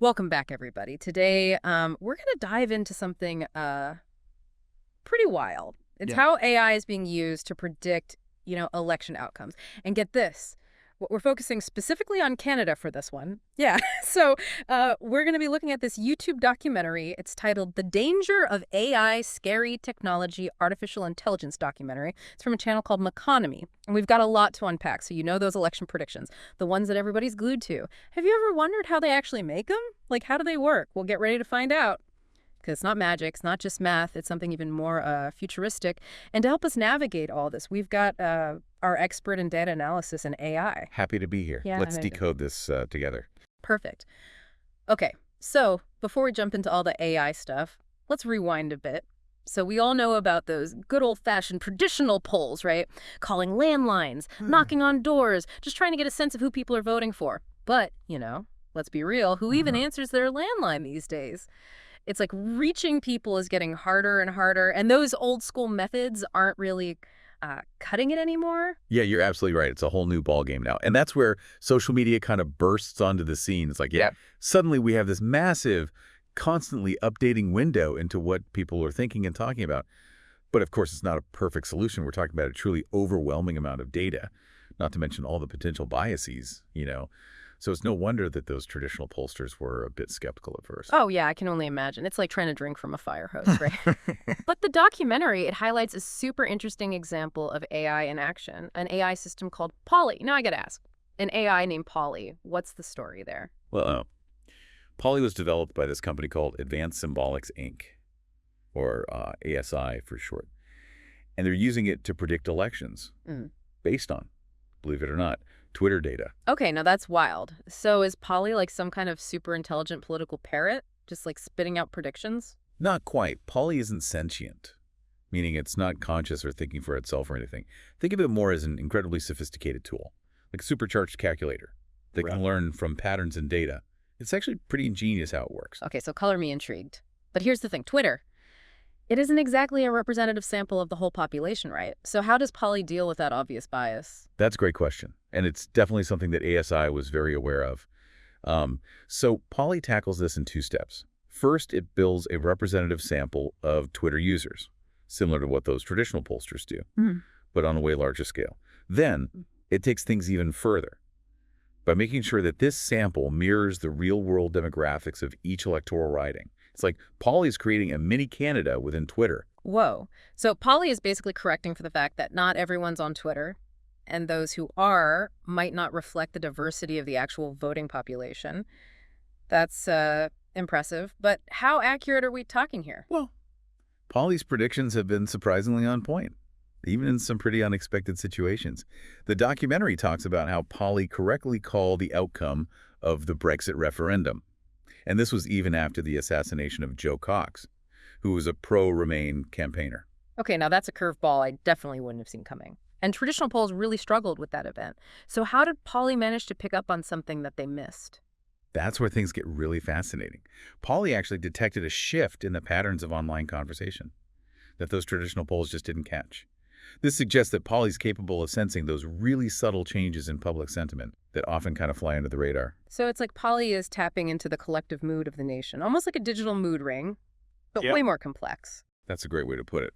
Welcome back, everybody. Today, we're going to dive into something pretty wild. It's Yeah. how AI is being used to predict, election outcomes. And get this, we're focusing specifically on Canada for this one. Yeah. So we're going to be looking at this YouTube documentary. It's titled The Danger of AI Scary Technology Artificial Intelligence Documentary. It's from a channel called Meconomy. And we've got a lot to unpack. So you know those election predictions, the ones that everybody's glued to. Have you ever wondered how they actually make them? Like, how do they work? We'll get ready to find out. Because it's not magic, it's not just math, it's something even more futuristic. And to help us navigate all this, we've got our expert in data analysis and AI. Happy to be here. Yeah, Let's amazing. decode this together. Perfect. Okay, so before we jump into all the AI stuff, let's rewind a bit. So we all know about those good old-fashioned traditional polls, right? Calling landlines, knocking on doors, just trying to get a sense of who people are voting for. But, let's be real, who even answers their landline these days? It's like reaching people is getting harder and harder, and those old school methods aren't really cutting it anymore. Yeah, you're absolutely right. It's a whole new ballgame now. And that's where social media kind of bursts onto the scene. It's like, yeah, suddenly we have this massive, constantly updating window into what people are thinking and talking about. But of course, it's not a perfect solution. We're talking about a truly overwhelming amount of data, not to mention all the potential biases. So it's no wonder that those traditional pollsters were a bit skeptical at first. Oh, yeah, I can only imagine. It's like trying to drink from a fire hose, right? But the documentary, it highlights a super interesting example of AI in action, an AI system called Polly. Now I gotta ask, an AI named Polly, what's the story there? Well, Polly was developed by this company called Advanced Symbolics, Inc., or ASI for short. And they're using it to predict elections based on, believe it or not, Twitter data. Okay, now that's wild. So is Polly like some kind of super intelligent political parrot, just like spitting out predictions? Not quite. Polly isn't sentient, meaning it's not conscious or thinking for itself or anything. Think of it more as an incredibly sophisticated tool, like a supercharged calculator that can learn from patterns in data. It's actually pretty ingenious how it works. Okay, so color me intrigued. But here's the thing, Twitter. It isn't exactly a representative sample of the whole population, right? So how does Polly deal with that obvious bias? That's a great question, and it's definitely something that ASI was very aware of. So Polly tackles this in two steps. First, it builds a representative sample of Twitter users, similar to what those traditional pollsters do, but on a way larger scale. Then, it takes things even further by making sure that this sample mirrors the real-world demographics of each electoral riding. It's like Polly's creating a mini Canada within Twitter. Whoa. So Polly is basically correcting for the fact that not everyone's on Twitter, and those who are might not reflect the diversity of the actual voting population. That's impressive. But how accurate are we talking here? Well, Polly's predictions have been surprisingly on point, even in some pretty unexpected situations. The documentary talks about how Polly correctly called the outcome of the Brexit referendum. And this was even after the assassination of Joe Cox, who was a pro-Remain campaigner. Okay, now that's a curveball I definitely wouldn't have seen coming. And traditional polls really struggled with that event. So how did Polly manage to pick up on something that they missed? That's where things get really fascinating. Polly actually detected a shift in the patterns of online conversation that those traditional polls just didn't catch. This suggests that Polly's capable of sensing those really subtle changes in public sentiment that often kind of fly under the radar. So it's like Polly is tapping into the collective mood of the nation, almost like a digital mood ring, but way more complex. That's a great way to put it.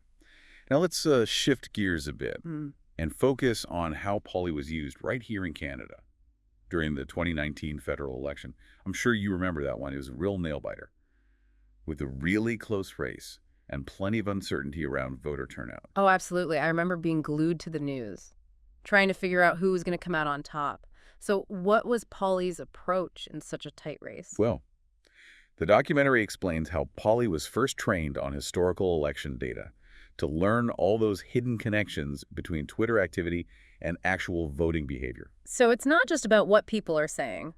Now let's shift gears a bit and focus on how Polly was used right here in Canada during the 2019 federal election. I'm sure you remember that one. It was a real nail-biter with a really close race and plenty of uncertainty around voter turnout. Oh, absolutely. I remember being glued to the news, trying to figure out who was going to come out on top. So what was Polly's approach in such a tight race? Well, the documentary explains how Polly was first trained on historical election data to learn all those hidden connections between Twitter activity and actual voting behavior. So it's not just about what people are saying,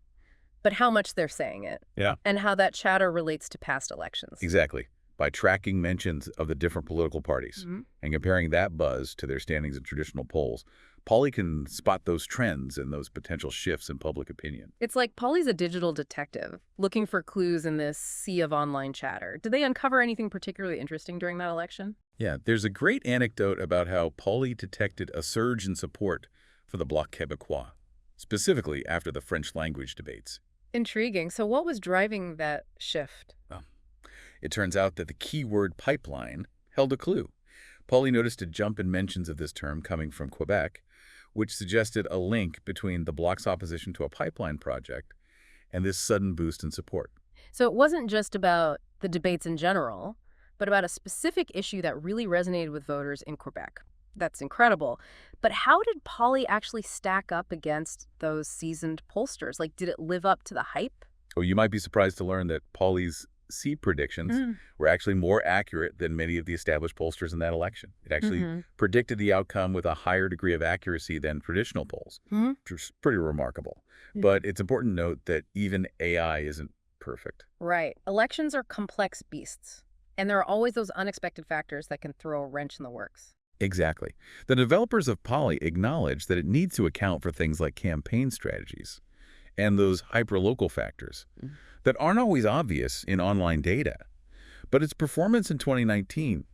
but how much they're saying it. Yeah. And how that chatter relates to past elections. Exactly. By tracking mentions of the different political parties and comparing that buzz to their standings in traditional polls, Polly can spot those trends and those potential shifts in public opinion. It's like Polly's a digital detective, looking for clues in this sea of online chatter. Did they uncover anything particularly interesting during that election? Yeah, there's a great anecdote about how Polly detected a surge in support for the Bloc Québécois, specifically after the French language debates. Intriguing. So what was driving that shift? Well, it turns out that the keyword pipeline held a clue. Pauly noticed a jump in mentions of this term coming from Quebec, which suggested a link between the bloc's opposition to a pipeline project and this sudden boost in support. So it wasn't just about the debates in general, but about a specific issue that really resonated with voters in Quebec. That's incredible. But how did Polly actually stack up against those seasoned pollsters? Like, did it live up to the hype? Oh, you might be surprised to learn that Pauly's seat predictions were actually more accurate than many of the established pollsters in that election. It actually predicted the outcome with a higher degree of accuracy than traditional polls, which was pretty remarkable. But it's important to note that even AI isn't perfect. Right. Elections are complex beasts, and there are always those unexpected factors that can throw a wrench in the works. Exactly. The developers of Polly acknowledge that it needs to account for things like campaign strategies and those hyperlocal factors that aren't always obvious in online data. But its performance in 2019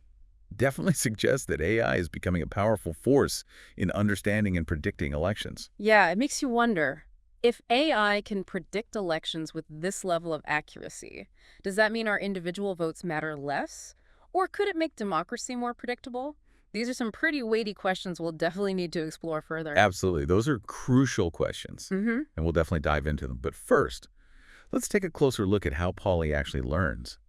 definitely suggests that AI is becoming a powerful force in understanding and predicting elections. Yeah, it makes you wonder, if AI can predict elections with this level of accuracy, does that mean our individual votes matter less? Or could it make democracy more predictable? These are some pretty weighty questions we'll definitely need to explore further. Absolutely. Those are crucial questions, and we'll definitely dive into them. But first, let's take a closer look at how Polly actually learns,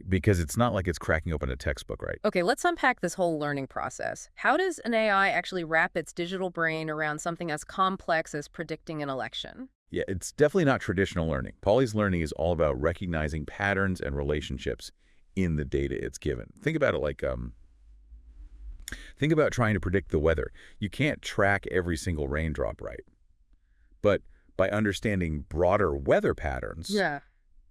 because it's not like it's cracking open a textbook, right? Okay, let's unpack this whole learning process. How does an AI actually wrap its digital brain around something as complex as predicting an election? Yeah, it's definitely not traditional learning. Polly's learning is all about recognizing patterns and relationships in the data it's given. Think about it like think about trying to predict the weather. You can't track every single raindrop right. But by understanding broader weather patterns,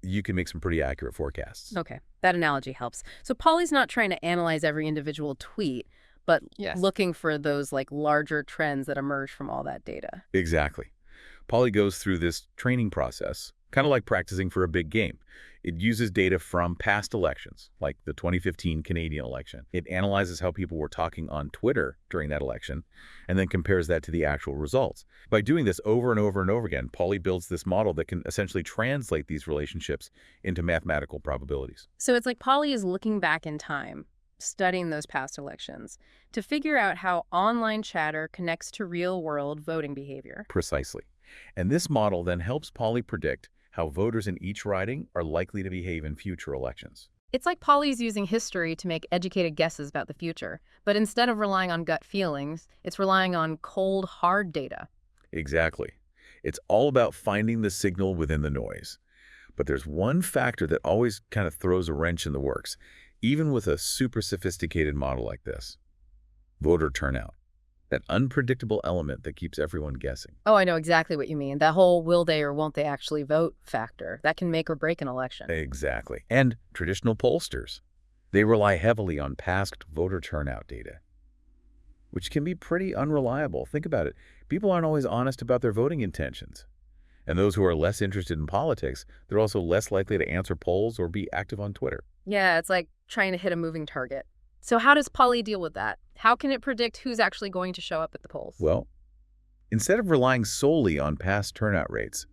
you can make some pretty accurate forecasts. Okay, that analogy helps. So Polly's not trying to analyze every individual tweet, but looking for those like larger trends that emerge from all that data. Exactly. Polly goes through this training process, kind of like practicing for a big game. It uses data from past elections, like the 2015 Canadian election. It analyzes how people were talking on Twitter during that election, and then compares that to the actual results. By doing this over and over and over again, Polly builds this model that can essentially translate these relationships into mathematical probabilities. So it's like Polly is looking back in time, studying those past elections, to figure out how online chatter connects to real-world voting behavior. Precisely. And this model then helps Polly predict how voters in each riding are likely to behave in future elections. It's like Polly's using history to make educated guesses about the future, but instead of relying on gut feelings, it's relying on cold, hard data. Exactly. It's all about finding the signal within the noise. But there's one factor that always kind of throws a wrench in the works, even with a super sophisticated model like this: voter turnout. That unpredictable element that keeps everyone guessing. Oh, I know exactly what you mean. That whole will they or won't they actually vote factor. That can make or break an election. Exactly. And traditional pollsters, they rely heavily on past voter turnout data, which can be pretty unreliable. Think about it. People aren't always honest about their voting intentions. And those who are less interested in politics, they're also less likely to answer polls or be active on Twitter. Yeah, it's like trying to hit a moving target. So how does Polly deal with that? How can it predict who's actually going to show up at the polls? Well, instead of relying solely on past turnout rates,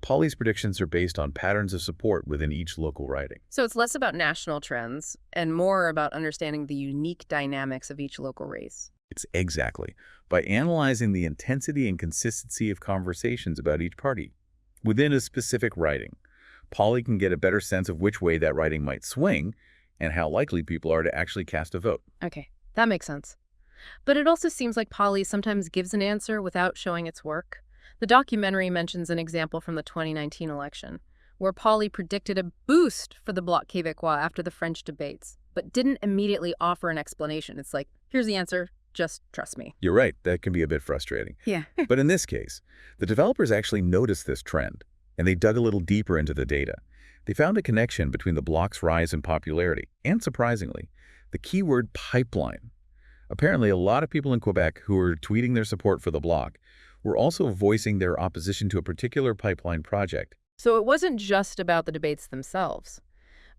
Polly's predictions are based on patterns of support within each local riding. So it's less about national trends and more about understanding the unique dynamics of each local race. It's exactly. By analyzing the intensity and consistency of conversations about each party within a specific riding, Polly can get a better sense of which way that riding might swing and how likely people are to actually cast a vote. Okay, that makes sense. But it also seems like Polly sometimes gives an answer without showing its work. The documentary mentions an example from the 2019 election, where Polly predicted a boost for the Bloc Québécois after the French debates, but didn't immediately offer an explanation. It's like, here's the answer, just trust me. You're right, that can be a bit frustrating. Yeah. But in this case, the developers actually noticed this trend, and they dug a little deeper into the data. They found a connection between the Bloc's rise in popularity and, surprisingly, the keyword pipeline. Apparently, a lot of people in Quebec who were tweeting their support for the Bloc were also voicing their opposition to a particular pipeline project. So it wasn't just about the debates themselves,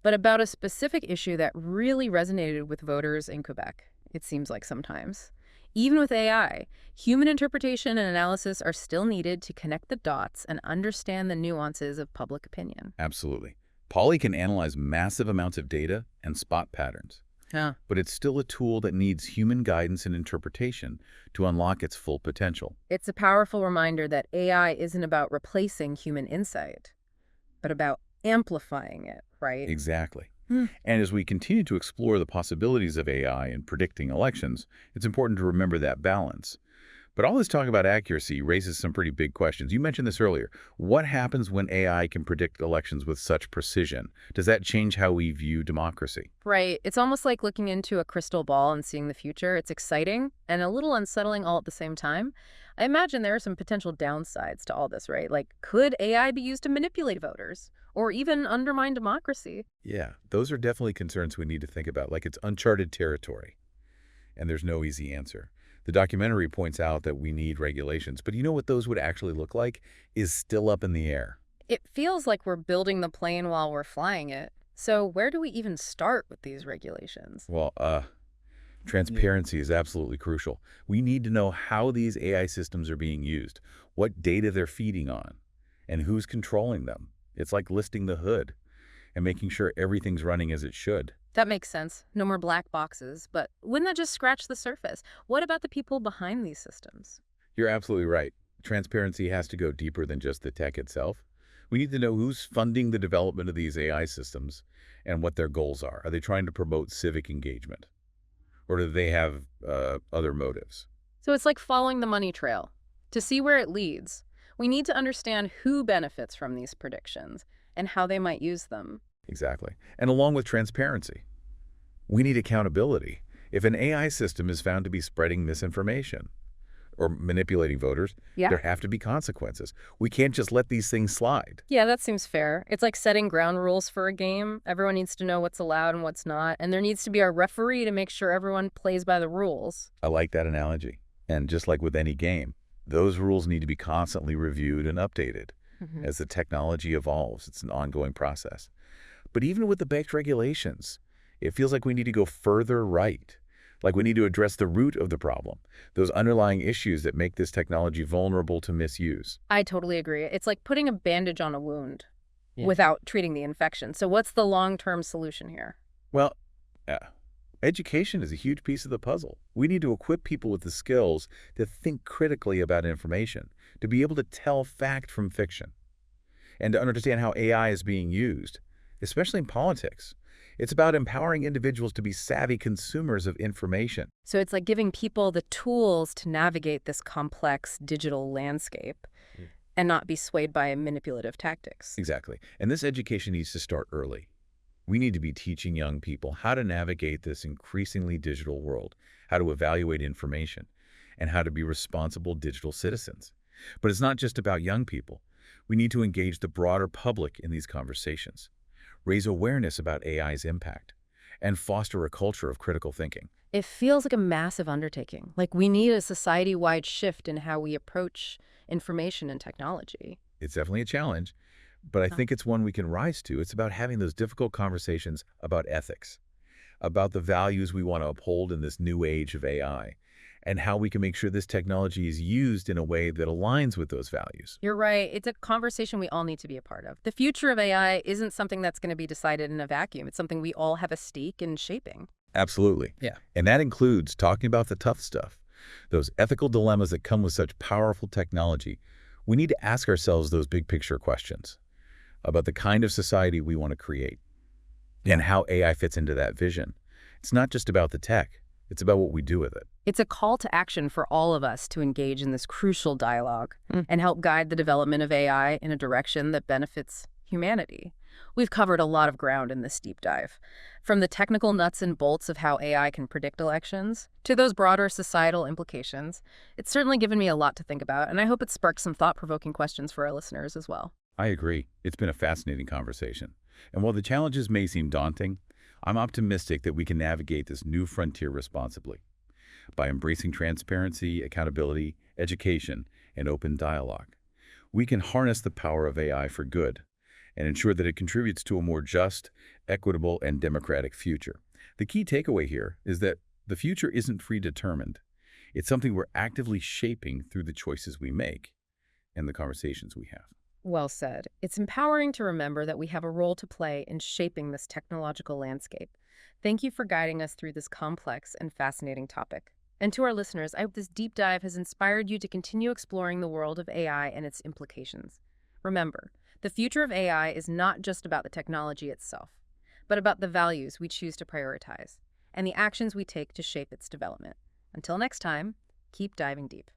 but about a specific issue that really resonated with voters in Quebec, it seems like sometimes. Even with AI, human interpretation and analysis are still needed to connect the dots and understand the nuances of public opinion. Absolutely. Polly can analyze massive amounts of data and spot patterns, Yeah. but it's still a tool that needs human guidance and interpretation to unlock its full potential. It's a powerful reminder that AI isn't about replacing human insight, but about amplifying it, right? Exactly. Hmm. And as we continue to explore the possibilities of AI in predicting elections, it's important to remember that balance. But all this talk about accuracy raises some pretty big questions. You mentioned this earlier. What happens when AI can predict elections with such precision? Does that change how we view democracy? Right. It's almost like looking into a crystal ball and seeing the future. It's exciting and a little unsettling all at the same time. I imagine there are some potential downsides to all this, right? Like, could AI be used to manipulate voters or even undermine democracy? Yeah, those are definitely concerns we need to think about, like it's uncharted territory, and there's no easy answer. The documentary points out that we need regulations, but you know what those would actually look like is still up in the air. It feels like we're building the plane while we're flying it. So where do we even start with these regulations? Well, transparency is absolutely crucial. We need to know how these AI systems are being used, what data they're feeding on, and who's controlling them. It's like listing the hood and making sure everything's running as it should. That makes sense. No more black boxes. But wouldn't that just scratch the surface? What about the people behind these systems? You're absolutely right. Transparency has to go deeper than just the tech itself. We need to know who's funding the development of these AI systems and what their goals are. Are they trying to promote civic engagement? Or do they have other motives? So it's like following the money trail. To see where it leads, we need to understand who benefits from these predictions and how they might use them. Exactly. And along with transparency, we need accountability. If an AI system is found to be spreading misinformation or manipulating voters, Yeah. there have to be consequences. We can't just let these things slide. Yeah, that seems fair. It's like setting ground rules for a game. Everyone needs to know what's allowed and what's not, and there needs to be a referee to make sure everyone plays by the rules. I like that analogy. And just like with any game, those rules need to be constantly reviewed and updated. As the technology evolves, it's an ongoing process. But even with the baked regulations, it feels like we need to go further right. Like we need to address the root of the problem, those underlying issues that make this technology vulnerable to misuse. I totally agree. It's like putting a bandage on a wound Yeah. without treating the infection. So what's the long-term solution here? Well, education is a huge piece of the puzzle. We need to equip people with the skills to think critically about information, to be able to tell fact from fiction, and to understand how AI is being used, especially in politics. It's about empowering individuals to be savvy consumers of information. So it's like giving people the tools to navigate this complex digital landscape and not be swayed by manipulative tactics. Exactly. And this education needs to start early. We need to be teaching young people how to navigate this increasingly digital world, how to evaluate information, and how to be responsible digital citizens. But it's not just about young people. We need to engage the broader public in these conversations, raise awareness about AI's impact, and foster a culture of critical thinking. It feels like a massive undertaking. Like we need a society-wide shift in how we approach information and technology. It's definitely a challenge, but I think it's one we can rise to. It's about having those difficult conversations about ethics, about the values we want to uphold in this new age of AI, and how we can make sure this technology is used in a way that aligns with those values. You're right. It's a conversation we all need to be a part of. The future of AI isn't something that's going to be decided in a vacuum. It's something we all have a stake in shaping. Absolutely. Yeah. And that includes talking about the tough stuff, those ethical dilemmas that come with such powerful technology. We need to ask ourselves those big picture questions about the kind of society we want to create and how AI fits into that vision. It's not just about the tech. It's about what we do with it. It's a call to action for all of us to engage in this crucial dialogue and help guide the development of AI in a direction that benefits humanity. We've covered a lot of ground in this deep dive, from the technical nuts and bolts of how AI can predict elections to those broader societal implications. It's certainly given me a lot to think about, and I hope it sparks some thought-provoking questions for our listeners as well. I agree. It's been a fascinating conversation. And while the challenges may seem daunting, I'm optimistic that we can navigate this new frontier responsibly by embracing transparency, accountability, education, and open dialogue. We can harness the power of AI for good and ensure that it contributes to a more just, equitable, and democratic future. The key takeaway here is that the future isn't predetermined. It's something we're actively shaping through the choices we make and the conversations we have. Well said. It's empowering to remember that we have a role to play in shaping this technological landscape. Thank you for guiding us through this complex and fascinating topic. And to our listeners, I hope this deep dive has inspired you to continue exploring the world of AI and its implications. Remember, the future of AI is not just about the technology itself, but about the values we choose to prioritize and the actions we take to shape its development. Until next time, keep diving deep.